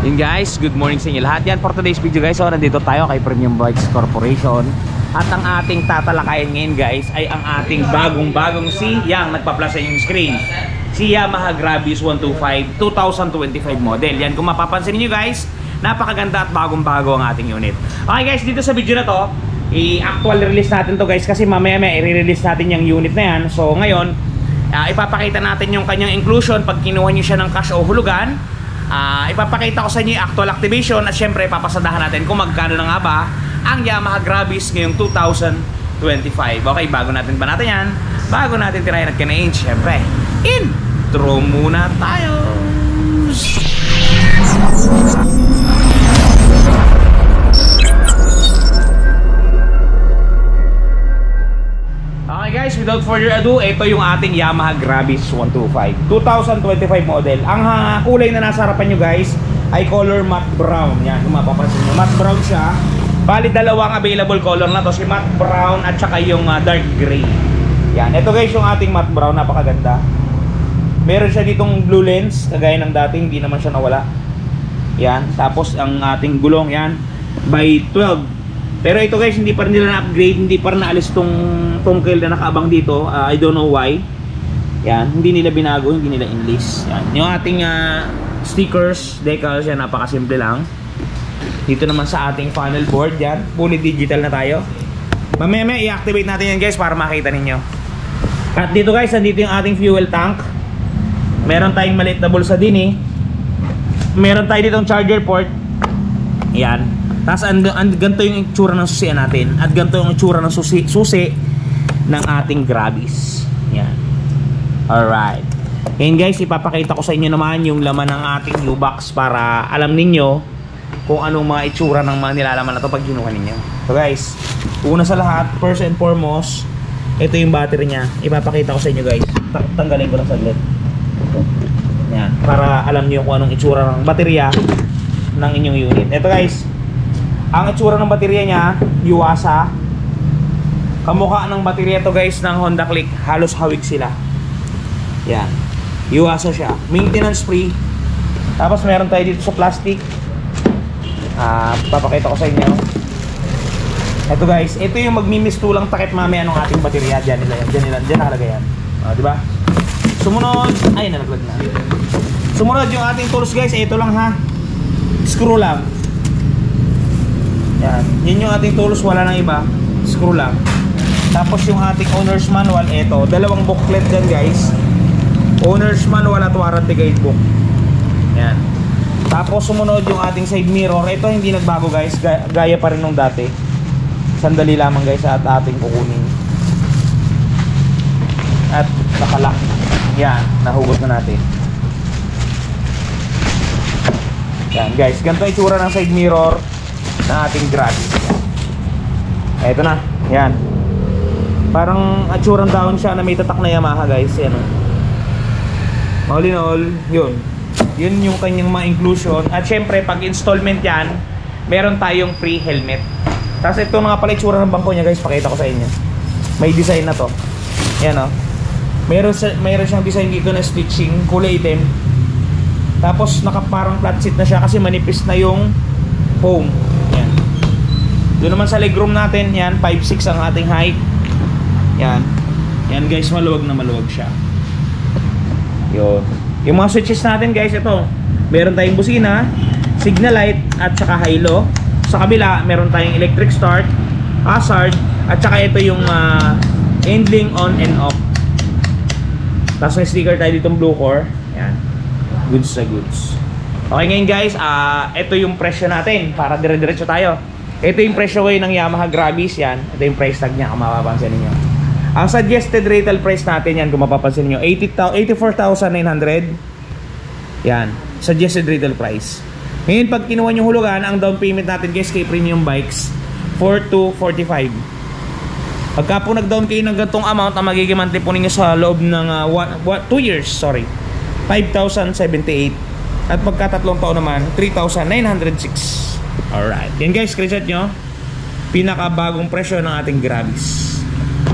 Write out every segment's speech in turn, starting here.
Yun guys, good morning sa inyo lahat. Yan for today's video guys. So nandito tayo kay Premium Bikes Corporation. At ang ating tatalakayin ngayon guys ay ang ating bagong si yang nagpa-plus sa yung screen, si Yamaha Gravis 125 2025 model. Yan, kung mapapansin niyo guys, napakaganda at bagong-bago ang ating unit. Okay guys, dito sa video na to, i-actual release natin to guys, kasi mamaya i-release natin yung unit na yan. So ngayon, ipapakita natin yung kanyang inclusion pag kinuha niyo siya ng cash o hulugan. Ipapakita ko sa inyo yung actual activation at syempre papasadahan natin kung magkano na nga ba ang Yamaha Gravis ngayong 2025. Okay, bago natin yan, bago natin tirahin at kinain, syempre intro muna tayo. Okay guys, without further ado, ito yung ating Yamaha Gravis 125 2025 model. Ang kulay na nasa harapan nyo guys ay color matte brown. Yan, kung mapapansin nyo, matte brown siya. Bali dalawang available color na to, si matte brown at saka yung dark gray. Yan, ito guys yung ating matte brown, napakaganda. Meron siya ditong blue lens, kagaya ng dating, hindi naman siya nawala. Yan, tapos ang ating gulong yan by 12. Pero ito guys, hindi pa rin nila na-upgrade, hindi pa rin naalis tong tungkil na nakaabang dito. I don't know why. Yan, hindi nila binago, hindi nila enlist. Yan, yung ating stickers, decals, yan, napakasimple lang. Dito naman sa ating funnel board, yan, fully digital na tayo. Mamaya i-activate natin yan guys para makita ninyo. At dito guys, nandito yung ating fuel tank. Meron tayong maliit na bulsa din Meron tayo ditong charger port. Yan. Tapos ganito yung itsura ng susian natin. At ganito yung itsura ng susi ng ating Gravis. Yan. Alright. Ngayon guys, ipapakita ko sa inyo naman yung laman ng ating U-Box para alam ninyo kung anong mga itsura ng mga nilalaman na ito pag ginuha ninyo. So guys, una sa lahat, first and foremost, ito yung battery nya. Ipapakita ko sa inyo guys. Tanggalin ko lang saglit. Yan. Para alam niyo kung anong itsura ng baterya ng inyong unit. Ito guys, ang itsura ng baterya nya, Yuasa. Kamukha ng baterya to guys ng Honda Click. Halos hawig sila. Yan. Yuasa siya. Maintenance free. Tapos meron tayo dito sa plastic. Papakita ko sa inyo. Ito guys, ito yung magmimistulang takip mamaya ng ating baterya. Diyan nakalagay yan. Diba? Sumunod, ay nalaglag na. Sumunod yung ating tools guys, ito lang ha. Screw lang. Yan, yun yung ating tools, wala nang iba. Screw lang. Tapos yung ating owner's manual, ito, dalawang booklet dyan guys. Owner's manual at warranty guidebook. Yan. Tapos sumunod yung ating side mirror. Ito hindi nagbago guys, gaya pa rin nung dati. Sandali lamang guys at ating kukunin. At nakalock. Yan, nahugot na natin. Yan guys, ganito itsura ng side mirror ng ating Gravis. Ito na, yan. Parang atsurang down siya na may tatak na Yamaha guys. Yan o. All in all, yun yung kanyang mga inclusion. At syempre pag installment yan, meron tayong free helmet. Tapos ito mga pala itsura ng bangko niya guys, pakita ko sa inyo. May design na to. Yan o. Meron siyang design dito na stitching, kulay itim. Tapos nakaparang flat seat na siya kasi manipis na yung foam. Yan. Doon naman sa legroom natin, yan 5'6" ang ating height. Yan. Yan guys, maluwag na maluwag siya. Yun. Yung mga switches natin guys, ito. Meron tayong busina, signal light at saka high-low. Sa kabila, meron tayong electric start, hazard, at saka ito yung handling on and off. Tapos may sticker tayo ditong blue core. Yan. Goods sa goods. Okay ngayon guys, ito yung presyo natin para dire-diretso tayo. Ito yung presyo ng Yamaha Gravis. Yan. Ito yung price tag niya kung mapapansin niyo. Ang suggested retail price natin yan kung mapapansin niyo, 84,900. Yan. Suggested retail price. Ngayon pag kinuha niyo hulugan, ang down payment natin guys kay Premium Bikes 4,245. Pagka po nag-down kayo ng gantong amount, ang magiging monthly po ninyo sa loob ng 2 years, 5,078. At pagka 3 taon naman, 3,906. Alright. Yan guys, screenshot nyo. Pinakabagong presyo ng ating Gravis.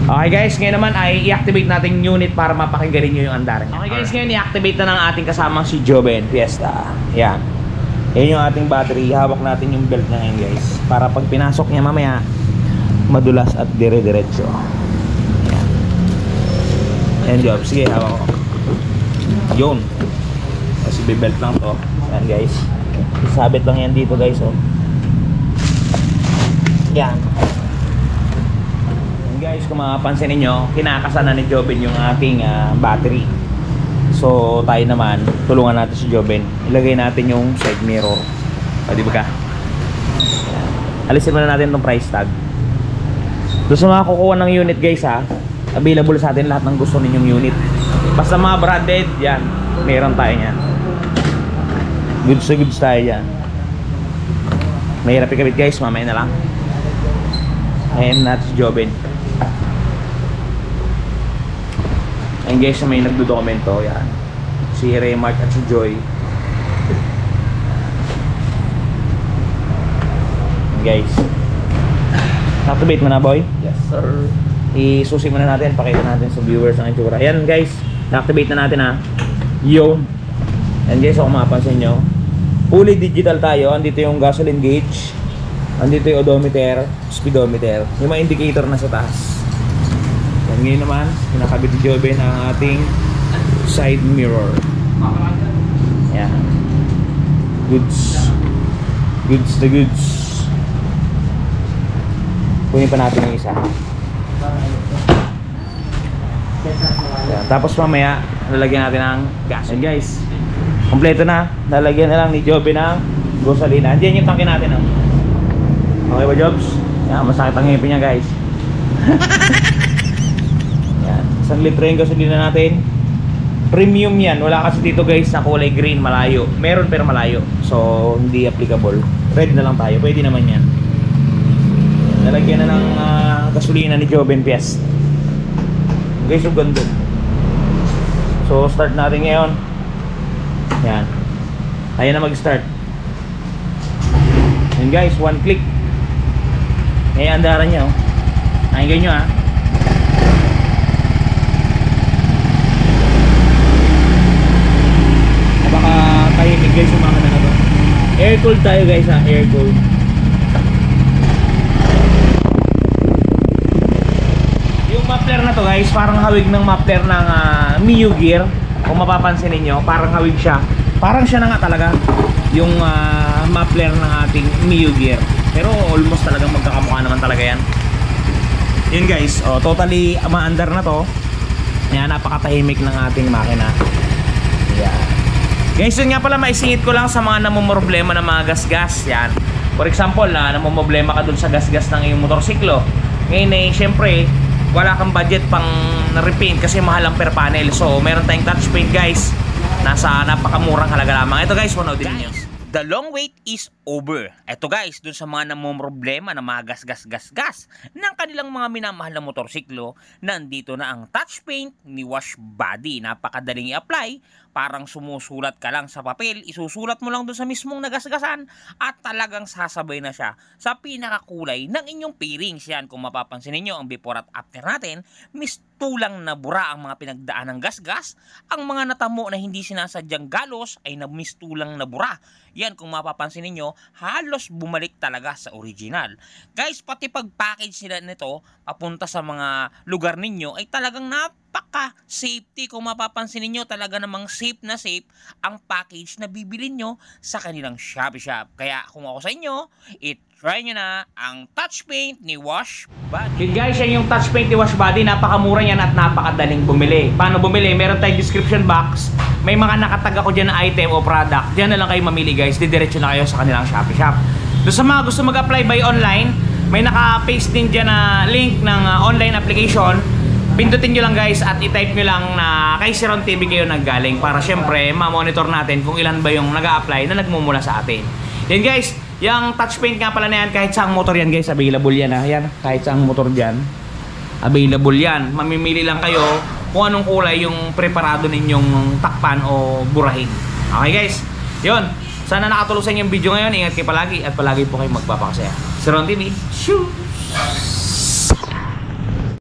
Okay guys, ngayon naman ay i-activate natin yung unit para mapakinggan nyo yung andaran niya. Okay guys, ngayon i-activate na ng ating kasamang si Joven Fiesta. Yan. Ayan yung ating battery. Hawak natin yung belt na yan guys, para pag pinasok niya mamaya madulas at dire-diretso. Ayan job. Sige, hawak ko. Yun. Kasi bibelt lang to. Ayan guys. Isabit lang yan dito guys. Oh. Yan. Ayan guys, kung makapansin ninyo, kinakasan na ni Joben yung ating battery. So tayo naman, tulungan natin si Joben. Ilagay natin yung side mirror. O, di ba ka? Ayan. Alisin muna natin itong price tag. Doon sa mga kukuha ng unit guys ha, available sa atin lahat ng gusto ninyong unit. Basta mga branded, yan, meron tayo yan. Goods to goods tayo yan. Mahirap ikabit guys, mamaya na lang. Ayan natin si Joben. Ayan guys, may nagdodokumento, yan. Si Raymark at si Joy. Ayan guys. Activate mo na boy? Yes sir. Isusi muna natin, pakita natin sa viewers ang itsura. Ayan guys, na-activate na natin ha. Yun. Ayan guys, kung mapapansin nyo, fully digital tayo. Andito yung gasoline gauge, andito yung odometer, speedometer, yung mga indicator na sa taas. Ayan, ngayon naman, pinakabit ni Joben ang ating side mirror. Ayan. Goods. Goods na goods. Kunin pa natin yung isa. Ayan. Tapos mamaya lalagyan natin ng gas. And guys, kompleto na. Lalagyan na lang ni Joben ng gasolina. Andiyan yung tangke natin. Oh. Okay ba Jobs? Ayan, masakit ang ngipin niya guys. Ayan. 1 litro yung gasolina natin. Premium yan. Wala kasi dito guys na kulay green, malayo. Meron pero malayo. So hindi applicable. Red na lang tayo. Pwede naman yan. Lalagyan na ng gasolina ni Joben Pies. Guys, yung ganda. So start natin ngayon. Yan. Ayan na mag-start. Yan guys, 1 click. Ayan andaran niya oh. Nakinggan nyo ha. Baka tahimik guys yung mga na to. Air cooled tayo guys ha. Air cooled. Muffler na to guys, parang hawig ng muffler ng Mio Gear. Kung mapapansin niyo, parang hawig siya. Parang siya na nga talaga yung muffler ng ating Mio Gear. Pero almost talagang magkakamukha naman talaga yan. Yun guys, oh, totally maandar na to. Yan, napakatahimik ng ating makina. Yeah. Guys, yun nga pala, maisingit ko lang sa mga namumroblema ng mga gas-gas. Yan. For example, namumroblema ka dun sa gas-gas ng iyong motorsiklo. Ngayon eh, syempre, wala kang budget pang repaint kasi mahal ang per panel. So meron tayong touch paint guys, nasa napakamurang halaga lamang. Ito guys, puno din niyo. The long wait is over. Ito guys, dun sa mga namumroblema na mga gas ng kanilang mga minamahal na motorsiklo, nandito na ang touch paint ni Wash Body. Napakadaling i-apply. Parang sumusulat ka lang sa papel, isusulat mo lang dun sa mismong nagasgasan at talagang sasabay na siya sa pinakakulay ng inyong pairings. Yan, kung mapapansin niyo ang before at after natin, mistulang na bura ang mga pinagdaan ng gasgas. Ang mga natamo na hindi sinasadyang galos ay mistulang na bura. Yan, kung mapapansin niyo, halos bumalik talaga sa original. Guys, pati pag-package nila nito papunta sa mga lugar ninyo ay talagang napaka-safety. Kung mapapansin niyo, talaga namang safe na safe ang package na bibilin nyo sa kanilang Shopee Shop. Kaya kung ako sa inyo, try nyo na ang touch paint ni Wash Body. Yun guys, yan yung touch paint ni Wash Body. Napakamura yan at napakadaling bumili. Paano bumili? Meron tayong description box. May mga nakatag ako dyan na item o product. Diyan na lang kayo mamili guys. Didiretso na kayo sa kanilang Shopee Shop. Doon sa mga gusto mag-apply by online, may naka-paste din dyan na link ng online application. Pindutin nyo lang guys at i-type nyo lang na kay Siron TV kayo naggaling para syempre ma-monitor natin kung ilan ba yung nag-a-apply na nagmumula sa atin. Yan guys, yung touch paint nga pala na yan, kahit saang motor yan guys, available yan ha. Yan, kahit saang motor dyan, available yan. Mamimili lang kayo kung anong kulay yung preparado ninyong takpan o burahin. Okay guys, yun. Sana nakatulong sa inyo yung video ngayon. Ingat kayo palagi at palagi po kayo magpapakasaya. Siron TV, shoo!